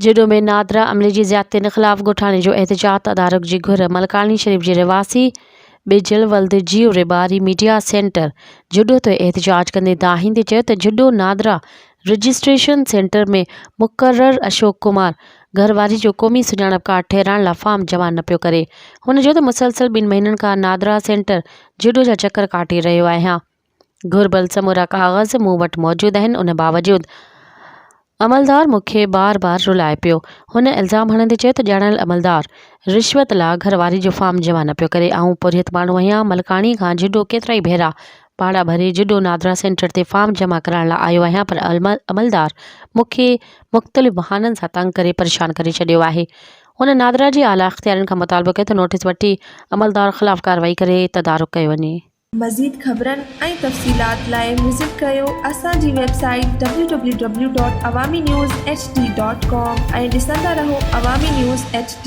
जुडो में नादरा अमले जी ज़्यादतियुनि ख़िलाफ़ ॻोठाणे जो एहतजाज तदारुक जी घुर। मलकानी शरीफ़ जे रिवासी बिजल वल्द जियो रिबारी मीडिया सेंटर जुडो ते एहतजाज कंदे दाहिंदे चयो त जुडो नादरा रजिस्ट्रेशन सेंटर में मुक़र्रर अशोक कुमार घरवारी जो क़ौमी सुञाणप कार्ड ठहिराइण लाइ फॉर्म जमा न पियो करे। हुन चयो त मुसलसल 2 महीननि खां नादरा सेंटर जुडो जा चकर काटे रहियो आहियां। घुर्बल समूरा कागज़ मूं वटि मौजूदु आहिनि। उन बावजूदि अमलदार मूंखे बार बार रुलाए पियो। हुन इल्ज़ाम हणंदे चयो त ॼाणल अमलदार रिश्वत लाइ घरवारी जो फॉर्म जमा न पियो करे। आऊं पुरियत माण्हू आहियां। मलकाणी खां जुडो केतिरा ई भेरा भाड़ा भरे जुडो नादरा सेंटर ते फॉर्म जमा कराइण लाइ आयो आहियां, पर अमलदार मूंखे मुख़्तलिफ़ बहाननि सां तंग करे परेशान करे छॾियो आहे। हुन नादरा जी आला इख़्तियारनि खां मुतालबो कयो त नोटिस वठी अमलदार ख़िलाफ़ कार्रवाई करे तदारुक कयो वञे। मज़ीद ख़बरनि ऐं तफ़सीलात लाइ विज़िट कयो असांजी वेबसाइट www.awamiNewsHD.com ऐं ॾिसंदा रहो अवामी न्यूज़ HD।